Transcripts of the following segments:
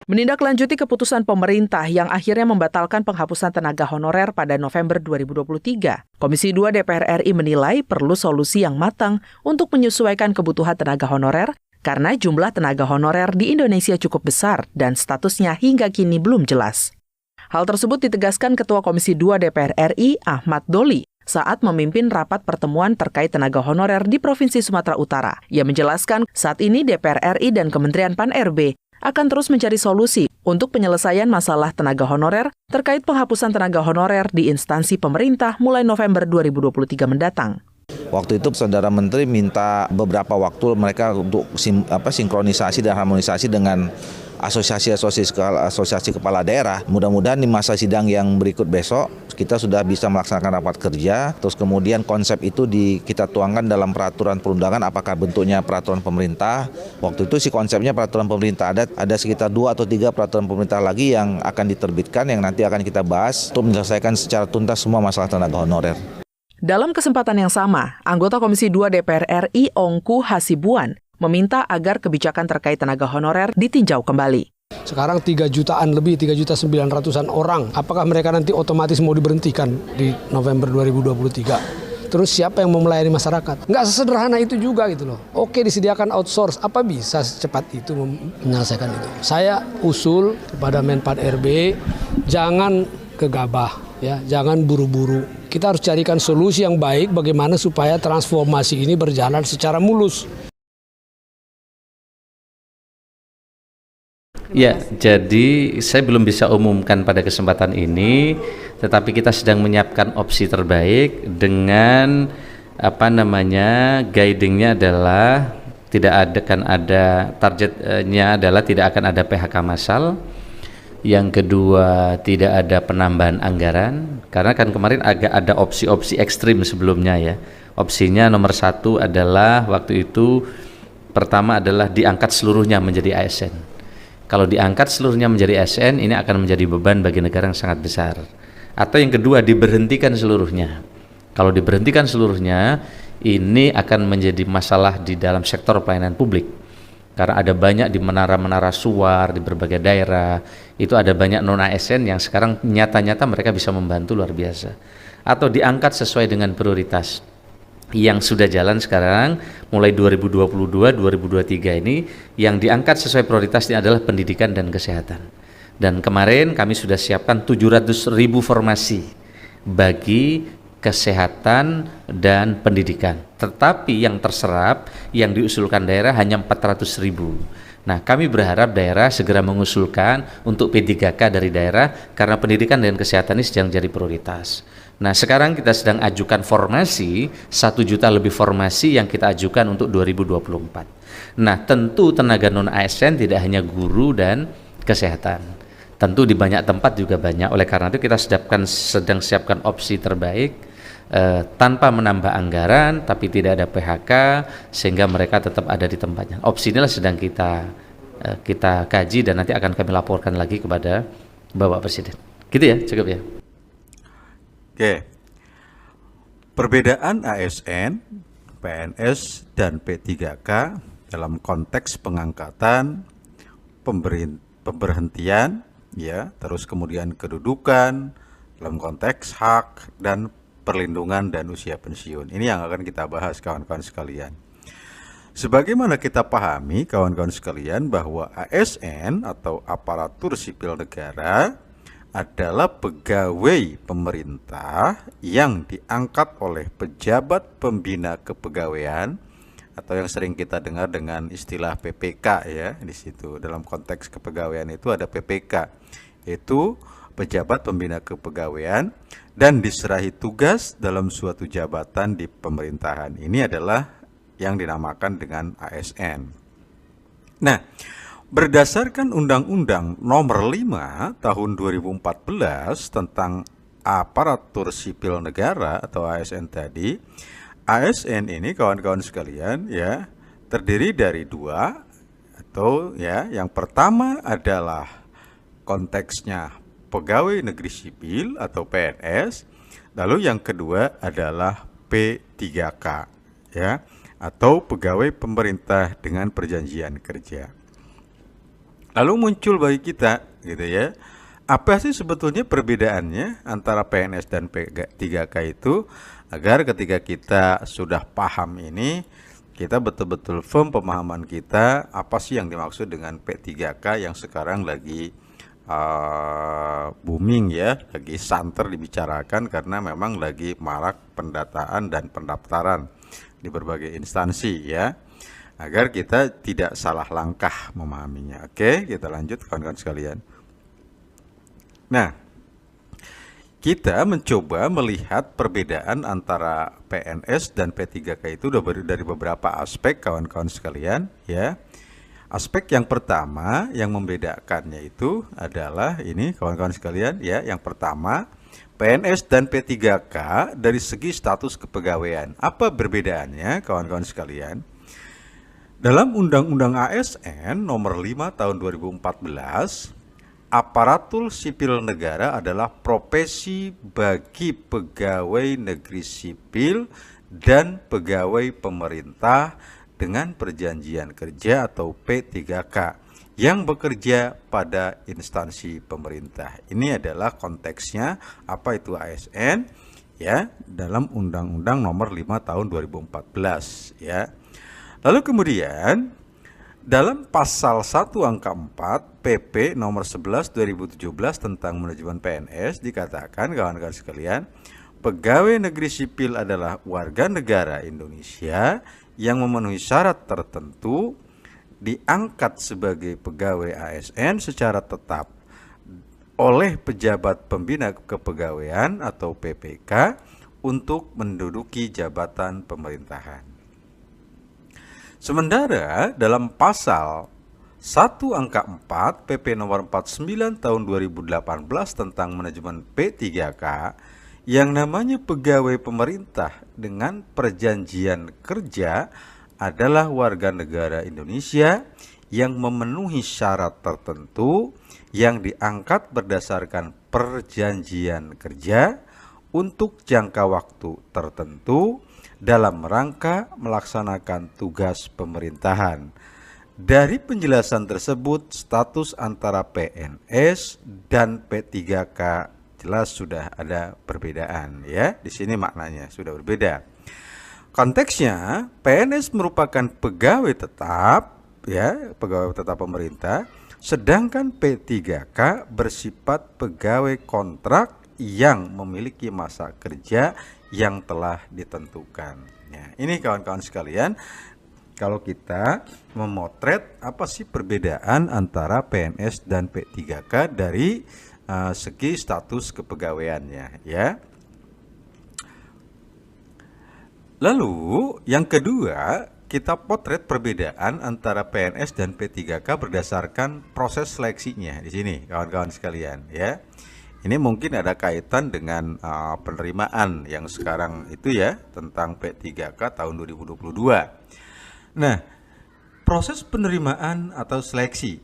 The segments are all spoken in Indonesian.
Menindaklanjuti keputusan pemerintah yang akhirnya membatalkan penghapusan tenaga honorer pada November 2023, Komisi 2 DPR RI menilai perlu solusi yang matang untuk menyesuaikan kebutuhan tenaga honorer karena jumlah tenaga honorer di Indonesia cukup besar dan statusnya hingga kini belum jelas. Hal tersebut ditegaskan Ketua Komisi 2 DPR RI Ahmad Doli saat memimpin rapat pertemuan terkait tenaga honorer di Provinsi Sumatera Utara. Ia menjelaskan saat ini DPR RI dan Kementerian Pan-RB akan terus mencari solusi untuk penyelesaian masalah tenaga honorer terkait penghapusan tenaga honorer di instansi pemerintah mulai November 2023 mendatang. Waktu itu Saudara Menteri minta beberapa waktu mereka untuk sinkronisasi dan harmonisasi dengan asosiasi kepala daerah. Mudah-mudahan di masa sidang yang berikut besok kita sudah bisa melaksanakan rapat kerja. Terus kemudian konsep itu kita tuangkan dalam peraturan perundangan, apakah bentuknya peraturan pemerintah. Waktu itu konsepnya peraturan pemerintah, ada sekitar 2 atau 3 peraturan pemerintah lagi yang akan diterbitkan yang nanti akan kita bahas untuk menyelesaikan secara tuntas semua masalah tenaga honorer. Dalam kesempatan yang sama, anggota Komisi 2 DPR RI Ongku Hasibuan meminta agar kebijakan terkait tenaga honorer ditinjau kembali. Sekarang 3 jutaan lebih, 3.900.000 orang. Apakah mereka nanti otomatis mau diberhentikan di November 2023? Terus siapa yang mau melayani masyarakat? Nggak sesederhana itu juga gitu loh. Oke, disediakan outsource, apa bisa secepat itu menyelesaikan itu? Saya usul kepada Menpan RB, jangan gegabah, ya, jangan buru-buru. Kita harus carikan solusi yang baik bagaimana supaya transformasi ini berjalan secara mulus. Ya, jadi saya belum bisa umumkan pada kesempatan ini, tetapi kita sedang menyiapkan opsi terbaik dengan guidingnya adalah akan ada targetnya adalah tidak akan ada PHK massal. Yang kedua, tidak ada penambahan anggaran, karena kan kemarin agak ada opsi-opsi ekstrim sebelumnya ya. Opsinya nomor 1 adalah waktu itu pertama adalah diangkat seluruhnya menjadi ASN. Kalau diangkat seluruhnya menjadi ASN, ini akan menjadi beban bagi negara yang sangat besar. Atau yang kedua, diberhentikan seluruhnya. Kalau diberhentikan seluruhnya, ini akan menjadi masalah di dalam sektor pelayanan publik. Karena ada banyak di menara-menara suar, di berbagai daerah, itu ada banyak non-ASN yang sekarang nyata-nyata mereka bisa membantu luar biasa. Atau diangkat sesuai dengan prioritas yang sudah jalan sekarang mulai 2022-2023 ini, yang diangkat sesuai prioritasnya adalah pendidikan dan kesehatan. Dan kemarin kami sudah siapkan 700.000 formasi bagi kesehatan dan pendidikan. Tetapi yang terserap, yang diusulkan daerah hanya 400.000. Nah, kami berharap daerah segera mengusulkan untuk P3K dari daerah karena pendidikan dan kesehatan ini sedang jadi prioritas. Nah, sekarang kita sedang ajukan formasi, 1 juta lebih formasi yang kita ajukan untuk 2024. Nah, tentu tenaga non-ASN tidak hanya guru dan kesehatan. Tentu di banyak tempat juga banyak. Oleh karena itu kita sedang siapkan opsi terbaik tanpa menambah anggaran, tapi tidak ada PHK, sehingga mereka tetap ada di tempatnya. Opsi inilah sedang kita kaji dan nanti akan kami laporkan lagi kepada Bapak Presiden. Gitu ya, cukup ya. Oke, perbedaan ASN, PNS, dan P3K dalam konteks pengangkatan, pemberhentian, ya, terus kemudian kedudukan, dalam konteks hak dan perlindungan dan usia pensiun. Ini yang akan kita bahas kawan-kawan sekalian. Sebagaimana kita pahami kawan-kawan sekalian bahwa ASN atau aparatur sipil negara adalah pegawai pemerintah yang diangkat oleh pejabat pembina kepegawaian atau yang sering kita dengar dengan istilah PPK ya. Di situ dalam konteks kepegawaian itu ada PPK, yaitu pejabat pembina kepegawaian dan diserahi tugas dalam suatu jabatan di pemerintahan. Ini adalah yang dinamakan dengan ASN. Nah, berdasarkan Undang-Undang Nomor 5 Tahun 2014 tentang Aparatur Sipil Negara atau ASN tadi, ASN ini kawan-kawan sekalian ya terdiri dari 2 atau ya, yang pertama adalah konteksnya pegawai negeri sipil atau PNS, lalu yang kedua adalah P3K ya, atau pegawai pemerintah dengan perjanjian kerja. Lalu muncul bagi kita gitu ya, apa sih sebetulnya perbedaannya antara PNS dan P3K itu, agar ketika kita sudah paham ini, kita betul-betul firm pemahaman kita apa sih yang dimaksud dengan P3K yang sekarang lagi booming ya, lagi santer dibicarakan karena memang lagi marak pendataan dan pendaftaran di berbagai instansi ya, agar kita tidak salah langkah memahaminya. Oke, kita lanjut kawan-kawan sekalian. Nah, kita mencoba melihat perbedaan antara PNS dan P3K itu dari beberapa aspek kawan-kawan sekalian ya. Aspek yang pertama yang membedakannya itu adalah ini kawan-kawan sekalian ya. Yang pertama, PNS dan P3K dari segi status kepegawaian. Apa perbedaannya kawan-kawan sekalian? Dalam Undang-Undang ASN nomor 5 tahun 2014, aparatur sipil negara adalah profesi bagi pegawai negeri sipil dan pegawai pemerintah dengan perjanjian kerja atau P3K yang bekerja pada instansi pemerintah. Ini adalah konteksnya apa itu ASN ya, dalam Undang-Undang nomor 5 tahun 2014 ya. Lalu kemudian dalam pasal 1 angka 4 PP nomor 11 2017 tentang manajemen PNS dikatakan kawan-kawan sekalian, pegawai negeri sipil adalah warga negara Indonesia yang memenuhi syarat tertentu diangkat sebagai pegawai ASN secara tetap oleh pejabat pembina kepegawaian atau PPK untuk menduduki jabatan pemerintahan. Sementara dalam pasal 1 angka 4 PP nomor 49 tahun 2018 tentang manajemen P3K, yang namanya pegawai pemerintah dengan perjanjian kerja adalah warga negara Indonesia yang memenuhi syarat tertentu yang diangkat berdasarkan perjanjian kerja untuk jangka waktu tertentu dalam rangka melaksanakan tugas pemerintahan. Dari penjelasan tersebut, status antara PNS dan P3K jelas sudah ada perbedaan ya. Di sini maknanya sudah berbeda. Konteksnya, PNS merupakan pegawai tetap ya, pegawai tetap pemerintah, sedangkan P3K bersifat pegawai kontrak yang memiliki masa kerja yang telah ditentukan. Ya, ini kawan-kawan sekalian, kalau kita memotret apa sih perbedaan antara PNS dan P3K dari segi status kepegawaiannya ya. Lalu yang kedua, kita potret perbedaan antara PNS dan P3K berdasarkan proses seleksinya di sini kawan-kawan sekalian ya. Ini mungkin ada kaitan dengan penerimaan yang sekarang itu ya, tentang P3K tahun 2022. Nah, proses penerimaan atau seleksi.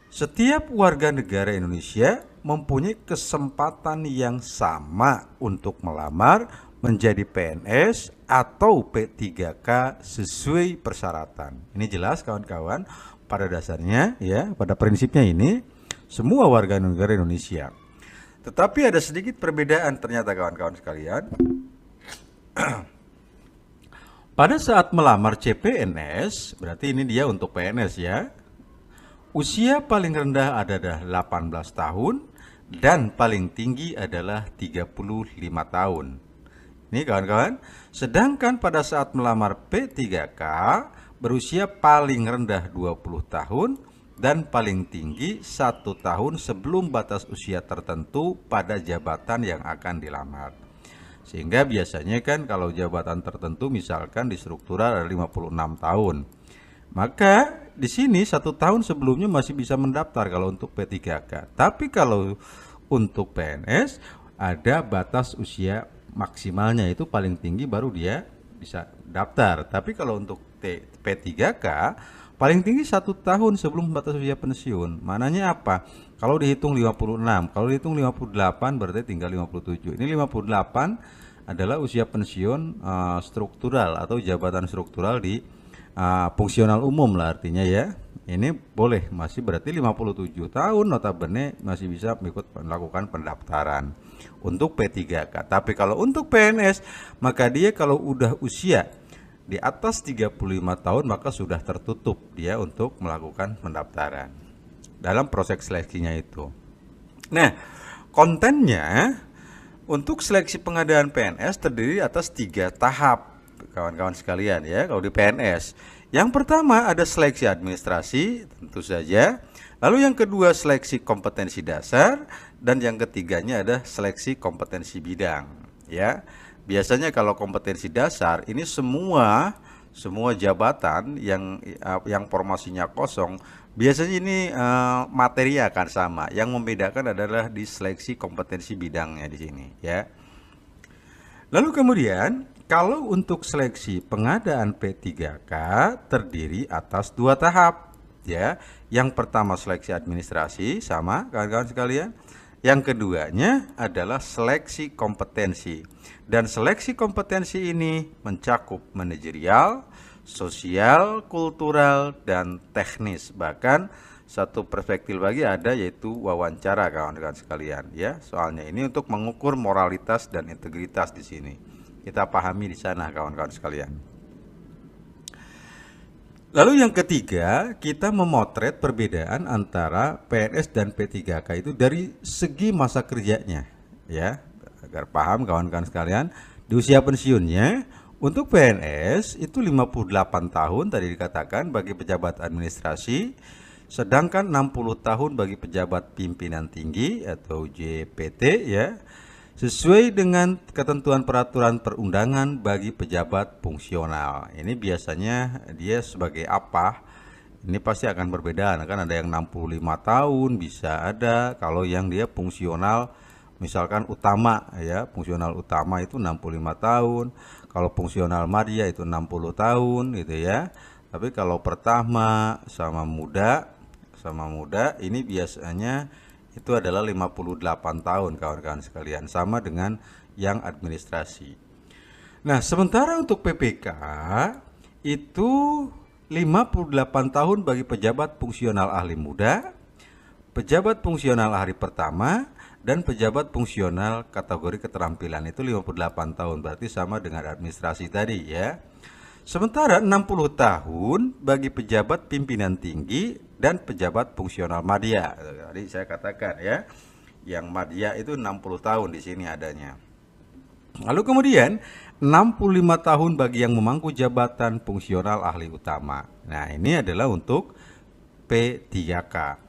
Setiap warga negara Indonesia mempunyai kesempatan yang sama untuk melamar menjadi PNS atau P3K sesuai persyaratan. Ini jelas kawan-kawan, pada dasarnya ya, pada prinsipnya ini semua warga negara Indonesia. Tetapi ada sedikit perbedaan ternyata kawan-kawan sekalian. Pada saat melamar CPNS, berarti ini dia untuk PNS ya, usia paling rendah adalah 18 tahun dan paling tinggi adalah 35 tahun. Ini kawan-kawan, sedangkan pada saat melamar P3K, berusia paling rendah 20 tahun dan paling tinggi 1 tahun sebelum batas usia tertentu pada jabatan yang akan dilamar. Sehingga biasanya kan kalau jabatan tertentu misalkan di struktural ada 56 tahun. Maka di sini 1 tahun sebelumnya masih bisa mendaftar kalau untuk P3K. Tapi kalau untuk PNS ada batas usia maksimalnya, itu paling tinggi baru dia bisa daftar. Tapi kalau untuk P3K paling tinggi 1 tahun sebelum batas usia pensiun. Mananya apa? Kalau dihitung 56, kalau dihitung 58 berarti tinggal 57. Ini 58 adalah usia pensiun struktural atau jabatan struktural di fungsional umum lah artinya ya. Ini boleh, masih berarti 57 tahun notabene masih bisa melakukan pendaftaran untuk P3K. Tapi kalau untuk PNS, maka dia kalau udah usia di atas 35 tahun maka sudah tertutup dia untuk melakukan pendaftaran dalam proses seleksinya itu. Nah, kontennya untuk seleksi pengadaan PNS terdiri atas 3 tahap, kawan-kawan sekalian ya, kalau di PNS. Yang pertama ada seleksi administrasi, tentu saja. Lalu yang kedua seleksi kompetensi dasar, dan yang ketiganya ada seleksi kompetensi bidang. Ya, biasanya kalau kompetensi dasar ini semua jabatan yang formasinya kosong, biasanya ini materi akan sama. Yang membedakan adalah di seleksi kompetensi bidangnya di sini. Ya. Lalu kemudian kalau untuk seleksi pengadaan P3K terdiri atas 2 tahap, ya. Yang pertama seleksi administrasi, sama kawan-kawan sekalian. Yang keduanya adalah seleksi kompetensi. Dan seleksi kompetensi ini mencakup manajerial, sosial, kultural, dan teknis. Bahkan satu perspektif lagi ada, yaitu wawancara kawan-kawan sekalian, ya. Soalnya ini untuk mengukur moralitas dan integritas di sini. Kita pahami di sana kawan-kawan sekalian. Lalu yang ketiga, kita memotret perbedaan antara PNS dan P3K itu dari segi masa kerjanya, ya. Agar paham kawan-kawan sekalian, di usia pensiunnya untuk PNS itu 58 tahun tadi dikatakan bagi pejabat administrasi, sedangkan 60 tahun bagi pejabat pimpinan tinggi atau JPT, ya. Sesuai dengan ketentuan peraturan perundangan bagi pejabat fungsional. Ini biasanya dia sebagai apa? Ini pasti akan berbeda, kan ada yang 65 tahun, bisa ada kalau yang dia fungsional misalkan utama, ya, fungsional utama itu 65 tahun. Kalau fungsional madya itu 60 tahun gitu ya. Tapi kalau pertama sama muda ini biasanya itu adalah 58 tahun kawan-kawan sekalian, sama dengan yang administrasi. Nah, sementara untuk PPK itu 58 tahun bagi pejabat fungsional ahli muda, pejabat fungsional hari pertama, dan pejabat fungsional kategori keterampilan itu 58 tahun, berarti sama dengan administrasi tadi, ya. Sementara 60 tahun bagi pejabat pimpinan tinggi dan pejabat fungsional madya. Tadi saya katakan, ya, yang madya itu 60 tahun di sini adanya. Lalu kemudian 65 tahun bagi yang memangku jabatan fungsional ahli utama. Nah, ini adalah untuk P3K.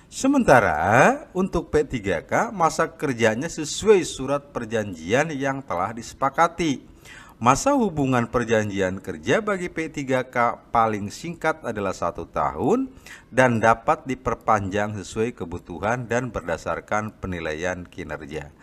Sementara untuk P3K masa kerjanya sesuai surat perjanjian yang telah disepakati. Masa hubungan perjanjian kerja bagi P3K paling singkat adalah 1 tahun dan dapat diperpanjang sesuai kebutuhan dan berdasarkan penilaian kinerja.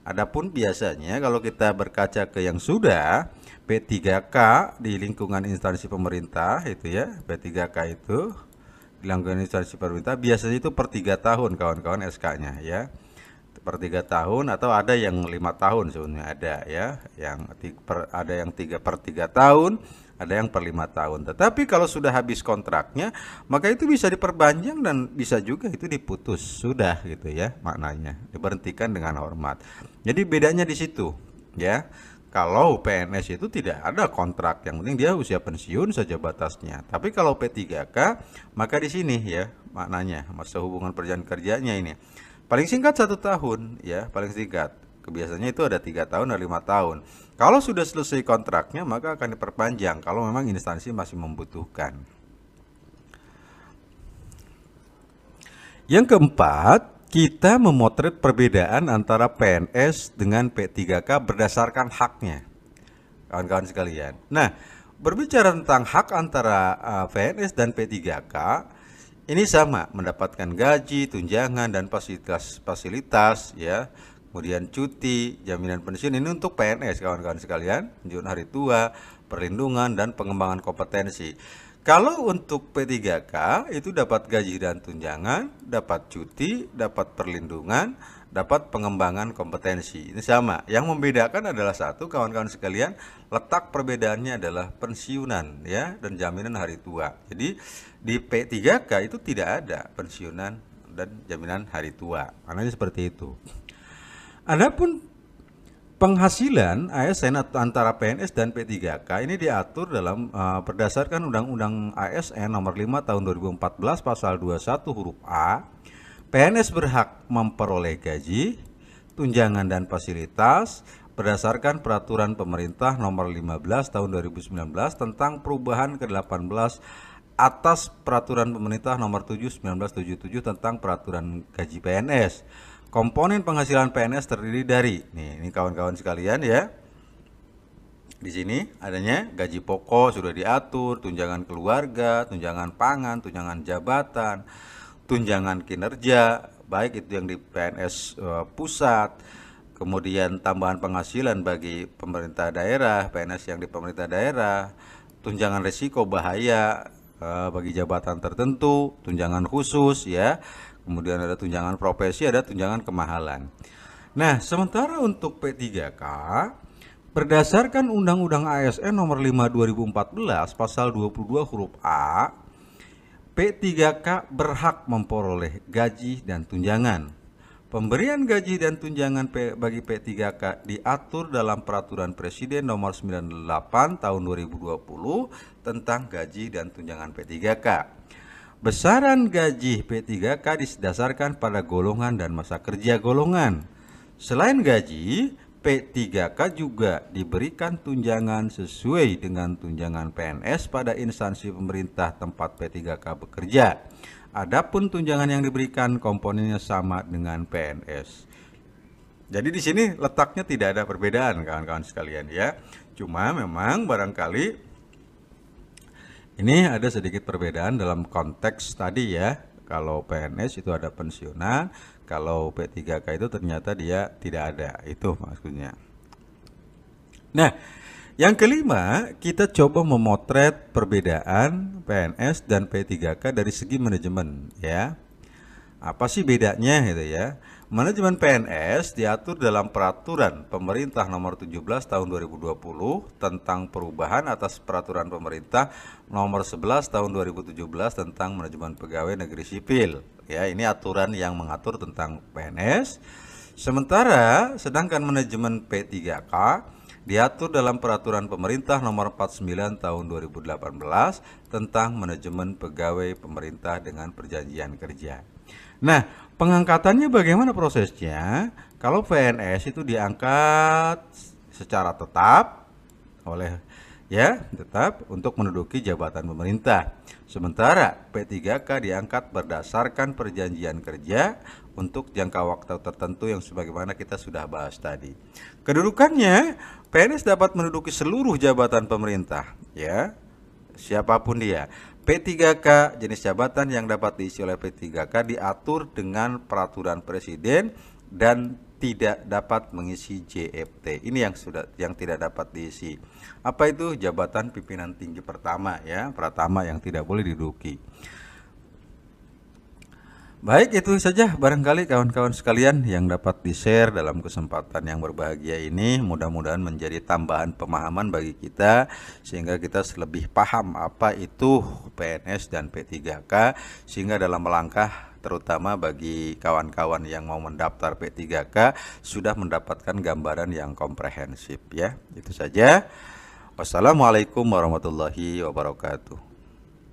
Adapun biasanya kalau kita berkaca ke yang sudah P3K di lingkungan instansi pemerintah itu, ya, P3K itu di lingkungan instansi pemerintah biasanya itu per 3 tahun kawan-kawan SK-nya, ya. Per 3 tahun atau ada yang 5 tahun sebenarnya ada, ya, ada yang 3 per 3 tahun, ada yang per 5 tahun. Tetapi kalau sudah habis kontraknya maka itu bisa diperpanjang dan bisa juga itu diputus, sudah gitu, ya, maknanya diberhentikan dengan hormat. Jadi bedanya di situ, ya. Kalau PNS itu tidak ada kontrak, yang penting dia usia pensiun saja batasnya. Tapi kalau P3K maka di sini, ya, maknanya masa hubungan perjanjian kerjanya ini paling singkat 1 tahun, ya, paling singkat. Kebiasaannya itu ada 3 tahun dan 5 tahun. Kalau sudah selesai kontraknya maka akan diperpanjang kalau memang instansi masih membutuhkan. Yang keempat, kita memotret perbedaan antara PNS dengan P3K berdasarkan haknya, kawan-kawan sekalian. Nah, berbicara tentang hak antara PNS dan P3K, ini sama, mendapatkan gaji, tunjangan, dan fasilitas, ya. Kemudian cuti, jaminan pensiun, ini untuk PNS kawan-kawan sekalian, tunjangan hari tua, perlindungan, dan pengembangan kompetensi. Kalau untuk P3K itu dapat gaji dan tunjangan, dapat cuti, dapat perlindungan, dapat pengembangan kompetensi. Ini sama. Yang membedakan adalah satu, kawan-kawan sekalian, letak perbedaannya adalah pensiunan ya dan jaminan hari tua. Jadi di P3K itu tidak ada pensiunan dan jaminan hari tua. Maknanya seperti itu. Adapun penghasilan ASN antara PNS dan P3K ini diatur dalam berdasarkan Undang-Undang ASN nomor 5 tahun 2014 pasal 21 huruf A. PNS berhak memperoleh gaji, tunjangan dan fasilitas berdasarkan peraturan pemerintah nomor 15 tahun 2019 tentang perubahan ke-18 atas peraturan pemerintah nomor 7 1977 tentang peraturan gaji PNS. Komponen penghasilan PNS terdiri dari, ini kawan-kawan sekalian ya. Di sini adanya gaji pokok sudah diatur, tunjangan keluarga, tunjangan pangan, tunjangan jabatan, tunjangan kinerja, baik itu yang di PNS pusat, kemudian tambahan penghasilan bagi pemerintah daerah, PNS yang di pemerintah daerah, tunjangan risiko bahaya bagi jabatan tertentu, tunjangan khusus ya. Kemudian ada tunjangan profesi, ada tunjangan kemahalan. Nah, sementara untuk P3K, berdasarkan Undang-Undang ASN nomor 5 2014 pasal 22 huruf A, P3K berhak memperoleh gaji dan tunjangan. Pemberian gaji dan tunjangan bagi P3K diatur dalam Peraturan Presiden nomor 98 tahun 2020 tentang gaji dan tunjangan P3K. Besaran gaji P3K didasarkan pada golongan dan masa kerja golongan. Selain gaji, P3K juga diberikan tunjangan sesuai dengan tunjangan PNS pada instansi pemerintah tempat P3K bekerja. Adapun tunjangan yang diberikan komponennya sama dengan PNS. Jadi di sini letaknya tidak ada perbedaan kawan-kawan sekalian ya. Cuma memang barangkali ini ada sedikit perbedaan dalam konteks tadi ya. Kalau PNS itu ada pensiunan, kalau P3K itu ternyata dia tidak ada. Itu maksudnya. Nah, yang kelima, kita coba memotret perbedaan PNS dan P3K dari segi manajemen ya. Apa sih bedanya gitu ya? Manajemen PNS diatur dalam Peraturan Pemerintah Nomor 17 Tahun 2020 tentang perubahan atas Peraturan Pemerintah Nomor 11 Tahun 2017 tentang Manajemen Pegawai Negeri Sipil. Ya, ini aturan yang mengatur tentang PNS. Sementara sedangkan manajemen P3K diatur dalam Peraturan Pemerintah Nomor 49 Tahun 2018 tentang Manajemen Pegawai Pemerintah dengan Perjanjian Kerja. Nah, pengangkatannya bagaimana prosesnya? Kalau PNS itu diangkat secara tetap tetap untuk menduduki jabatan pemerintah. Sementara P3K diangkat berdasarkan perjanjian kerja untuk jangka waktu tertentu yang sebagaimana kita sudah bahas tadi. Kedudukannya, PNS dapat menduduki seluruh jabatan pemerintah, ya. Siapapun dia. P3K, jenis jabatan yang dapat diisi oleh P3K diatur dengan peraturan presiden dan tidak dapat mengisi JFT. Ini yang tidak dapat diisi. Apa itu? Jabatan pimpinan tinggi pertama ya, pratama yang tidak boleh diduduki. Baik, itu saja barangkali kawan-kawan sekalian yang dapat di-share dalam kesempatan yang berbahagia ini. Mudah-mudahan menjadi tambahan pemahaman bagi kita sehingga kita lebih paham apa itu PNS dan P3K, sehingga dalam melangkah terutama bagi kawan-kawan yang mau mendaftar P3K sudah mendapatkan gambaran yang komprehensif ya. Itu saja. Wassalamualaikum warahmatullahi wabarakatuh.